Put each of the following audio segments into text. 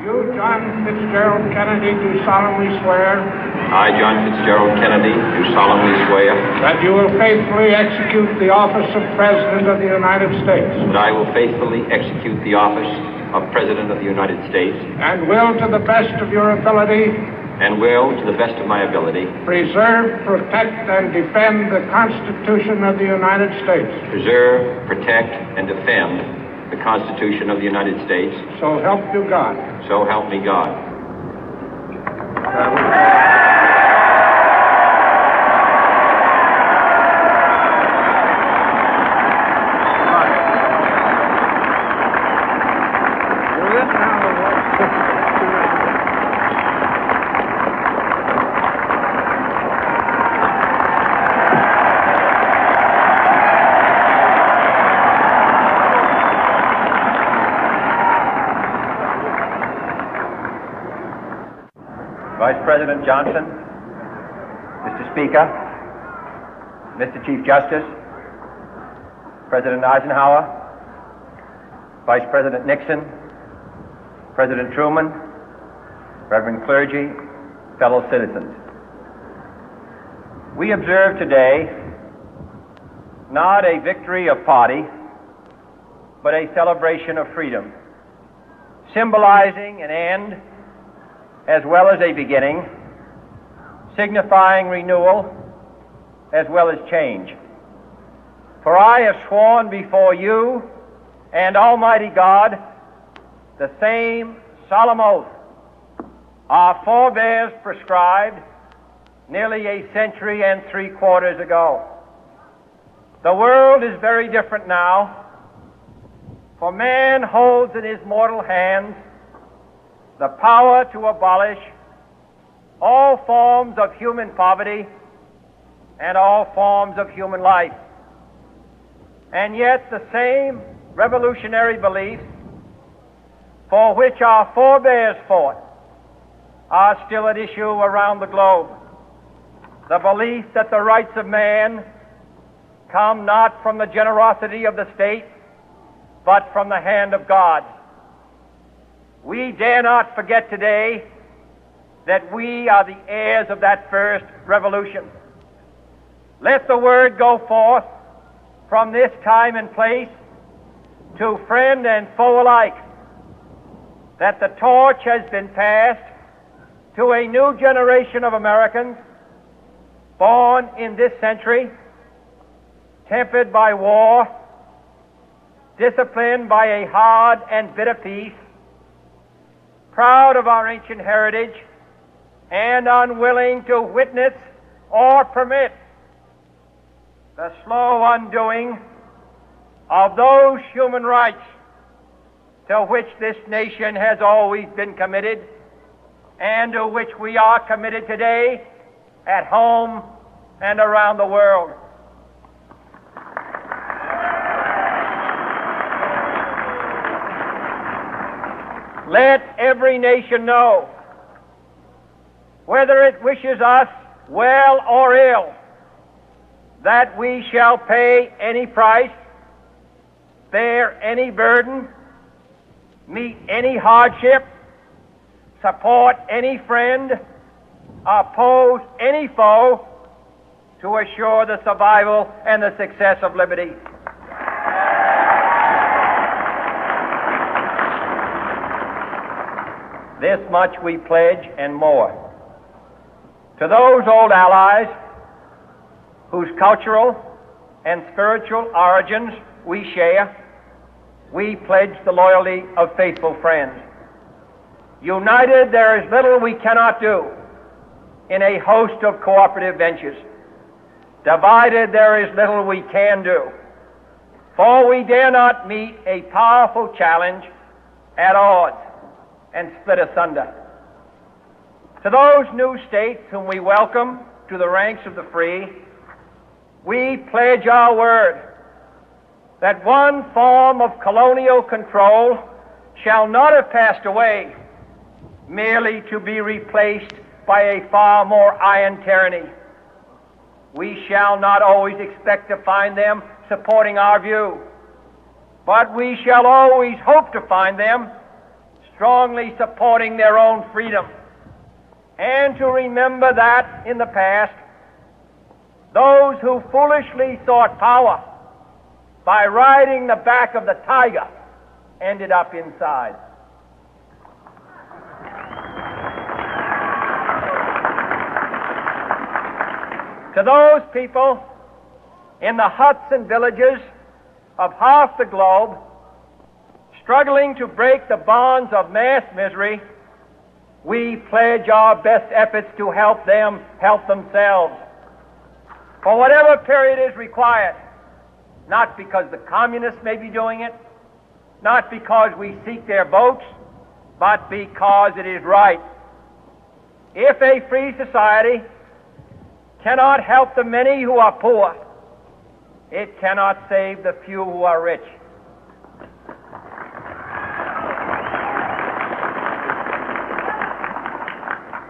You, John Fitzgerald Kennedy, do solemnly swear. I, John Fitzgerald Kennedy, do solemnly swear. That you will faithfully execute the office of President of the United States. That I will faithfully execute the office of President of the United States. And will, to the best of your ability. And will, to the best of my ability. Preserve, protect, and defend the Constitution of the United States. Preserve, protect, and defend the Constitution of the United States. So help you God. So help me God. Vice President Johnson, Mr. Speaker, Mr. Chief Justice, President Eisenhower, Vice President Nixon, President Truman, Reverend clergy, fellow citizens. We observe today not a victory of party, but a celebration of freedom, symbolizing an end as well as a beginning, signifying renewal as well as change. For I have sworn before you and Almighty God the same solemn oath our forebears prescribed nearly a century and 3/4 ago. The world is very different now, for man holds in his mortal hands the power to abolish all forms of human poverty and all forms of human life. And yet the same revolutionary beliefs for which our forebears fought are still at issue around the globe. The belief that the rights of man come not from the generosity of the state, but from the hand of God. We dare not forget today that we are the heirs of that first revolution. Let the word go forth from this time and place to friend and foe alike that the torch has been passed to a new generation of Americans born in this century, tempered by war, disciplined by a hard and bitter peace, proud of our ancient heritage, and unwilling to witness or permit the slow undoing of those human rights to which this nation has always been committed and to which we are committed today at home and around the world. Let every nation know, whether it wishes us well or ill, that we shall pay any price, bear any burden, meet any hardship, support any friend, oppose any foe to assure the survival and the success of liberty. This much we pledge and more. To those old allies whose cultural and spiritual origins we share, we pledge the loyalty of faithful friends. United, there is little we cannot do in a host of cooperative ventures. Divided, there is little we can do, for we dare not meet a powerful challenge at odds and split asunder. To those new states whom we welcome to the ranks of the free, we pledge our word that one form of colonial control shall not have passed away merely to be replaced by a far more iron tyranny. We shall not always expect to find them supporting our view, but we shall always hope to find them strongly supporting their own freedom, and to remember that in the past, those who foolishly sought power by riding the back of the tiger ended up inside. To those people in the huts and villages of half the globe struggling to break the bonds of mass misery, we pledge our best efforts to help them help themselves for whatever period is required, not because the communists may be doing it, not because we seek their votes, but because it is right. If a free society cannot help the many who are poor, it cannot save the few who are rich.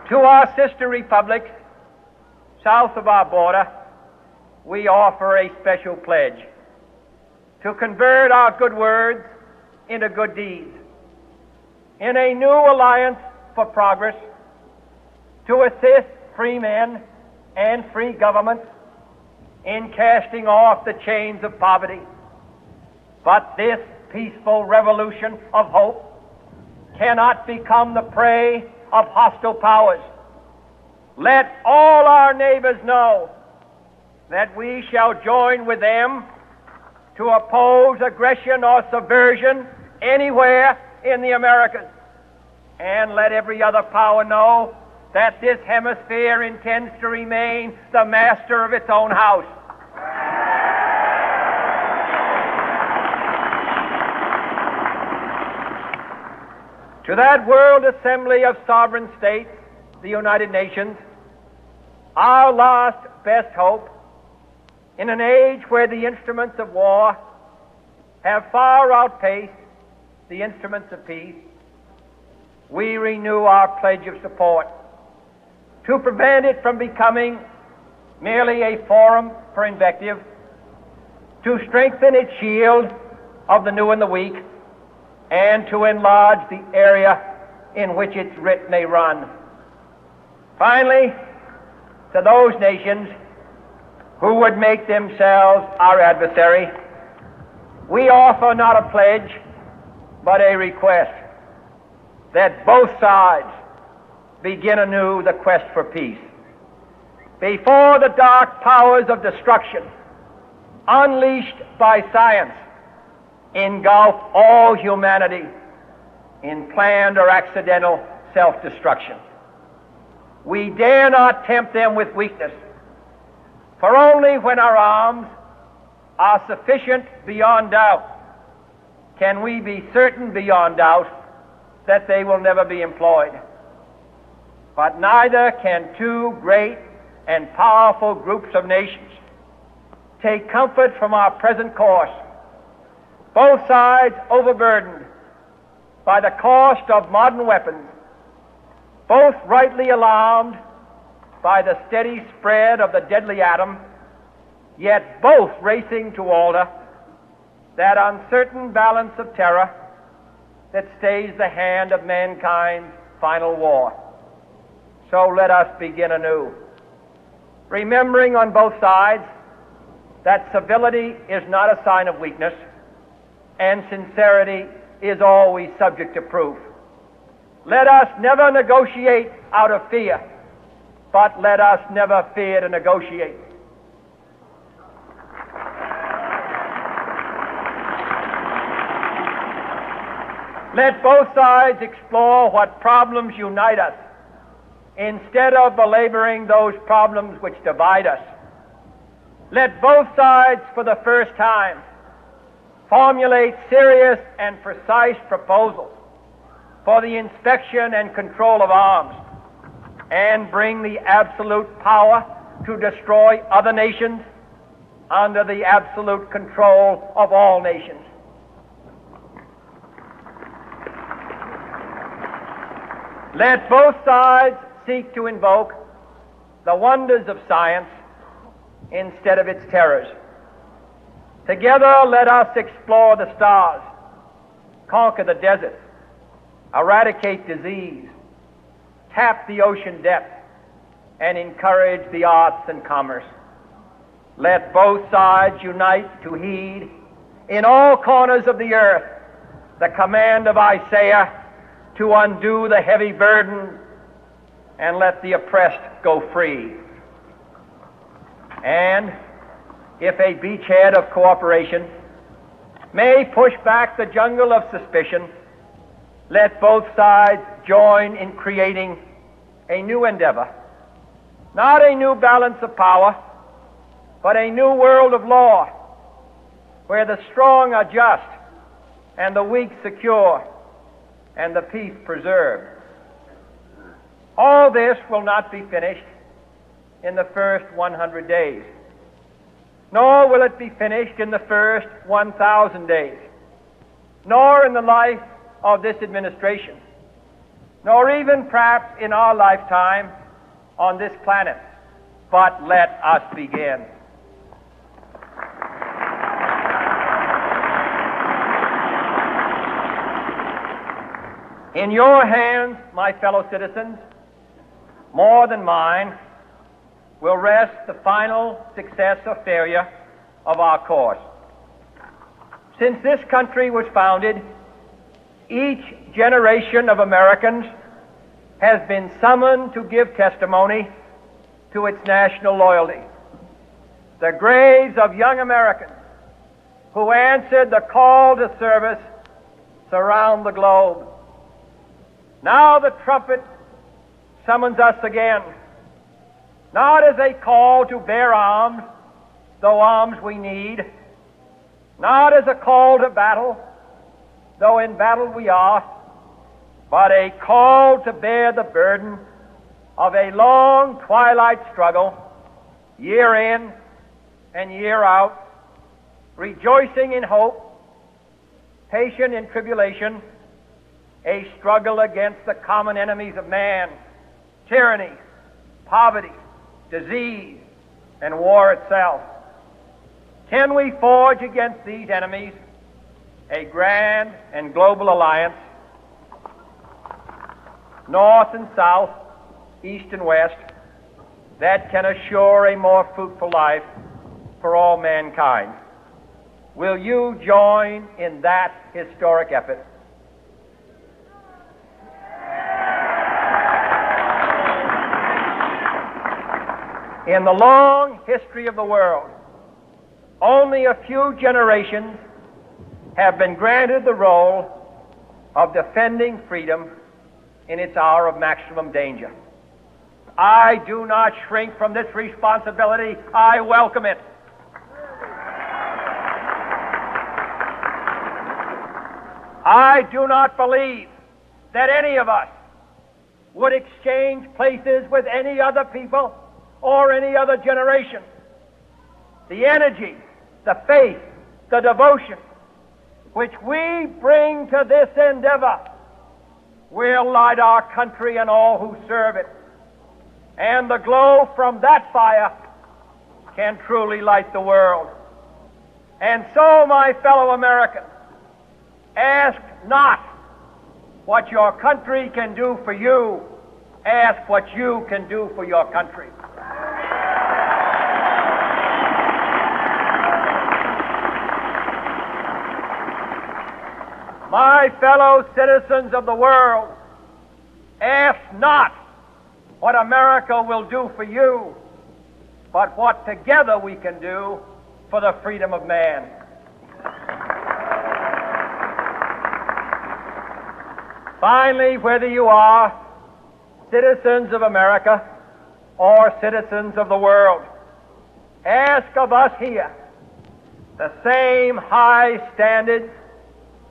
To our sister republics south of our border, we offer a special pledge to convert our good words into good deeds, in a new alliance for progress, to assist free men and free governments in casting off the chains of poverty. But this peaceful revolution of hope cannot become the prey of hostile powers. Let all our neighbors know that we shall join with them to oppose aggression or subversion anywhere in the Americas. And let every other power know that this hemisphere intends to remain the master of its own house. To that world assembly of sovereign states, the United Nations, our last best hope, in an age where the instruments of war have far outpaced the instruments of peace, we renew our pledge of support to prevent it from becoming merely a forum for invective, to strengthen its shield of the new and the weak, and to enlarge the area in which its writ may run. Finally, to those nations who would make themselves our adversary, we offer not a pledge, but a request that both sides begin anew the quest for peace. Before the dark powers of destruction, unleashed by science, engulf all humanity in planned or accidental self-destruction, we dare not tempt them with weakness, for only when our arms are sufficient beyond doubt can we be certain beyond doubt that they will never be employed. But neither can two great and powerful groups of nations take comfort from our present course, both sides overburdened by the cost of modern weapons, both rightly alarmed by the steady spread of the deadly atom, yet both racing to alter that uncertain balance of terror that stays the hand of mankind's final war. So let us begin anew, remembering on both sides that civility is not a sign of weakness, and sincerity is always subject to proof. Let us never negotiate out of fear, but let us never fear to negotiate. Let both sides explore what problems unite us, instead of belaboring those problems which divide us. Let both sides, for the first time, formulate serious and precise proposals for the inspection and control of arms, and bring the absolute power to destroy other nations under the absolute control of all nations. Let both sides seek to invoke the wonders of science instead of its terrors. Together let us explore the stars, conquer the deserts, eradicate disease, tap the ocean depth, and encourage the arts and commerce. Let both sides unite to heed in all corners of the earth the command of Isaiah to undo the heavy burden and let the oppressed go free. And if a beachhead of cooperation may push back the jungle of suspicion, let both sides join in creating a new endeavor, not a new balance of power, but a new world of law, where the strong are just and the weak secure and the peace preserved. All this will not be finished in the first 100 days, nor will it be finished in the first 1,000 days, nor in the life of this administration, nor even perhaps in our lifetime on this planet. But let us begin. In your hands, my fellow citizens, more than mine, will rest the final success or failure of our course. Since this country was founded, each generation of Americans has been summoned to give testimony to its national loyalty. The graves of young Americans who answered the call to service surround the globe. Now the trumpet summons us again, not as a call to bear arms, though arms we need, not as a call to battle, though in battle we are, but a call to bear the burden of a long twilight struggle, year in and year out, rejoicing in hope, patient in tribulation, a struggle against the common enemies of man, tyranny, poverty, disease, and war itself. Can we forge against these enemies a grand and global alliance, north and south, east and west, that can assure a more fruitful life for all mankind? Will you join in that historic effort? In the long history of the world, only a few generations have been granted the role of defending freedom in its hour of maximum danger. I do not shrink from this responsibility. I welcome it. I do not believe that any of us would exchange places with any other people or any other generation. The energy, the faith, the devotion which we bring to this endeavor will light our country and all who serve it. And the glow from that fire can truly light the world. And so, my fellow Americans, ask not what your country can do for you. Ask what you can do for your country. My fellow citizens of the world, ask not what America will do for you, but what together we can do for the freedom of man. Finally, whether you are citizens of America or citizens of the world, ask of us here the same high standards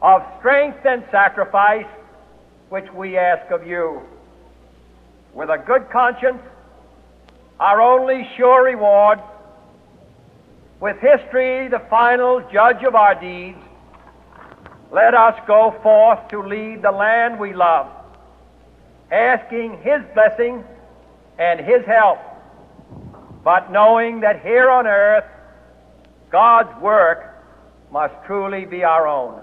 of strength and sacrifice which we ask of you. With a good conscience, our only sure reward, with history the final judge of our deeds, let us go forth to lead the land we love, asking His blessing and His help, but knowing that here on earth God's work must truly be our own.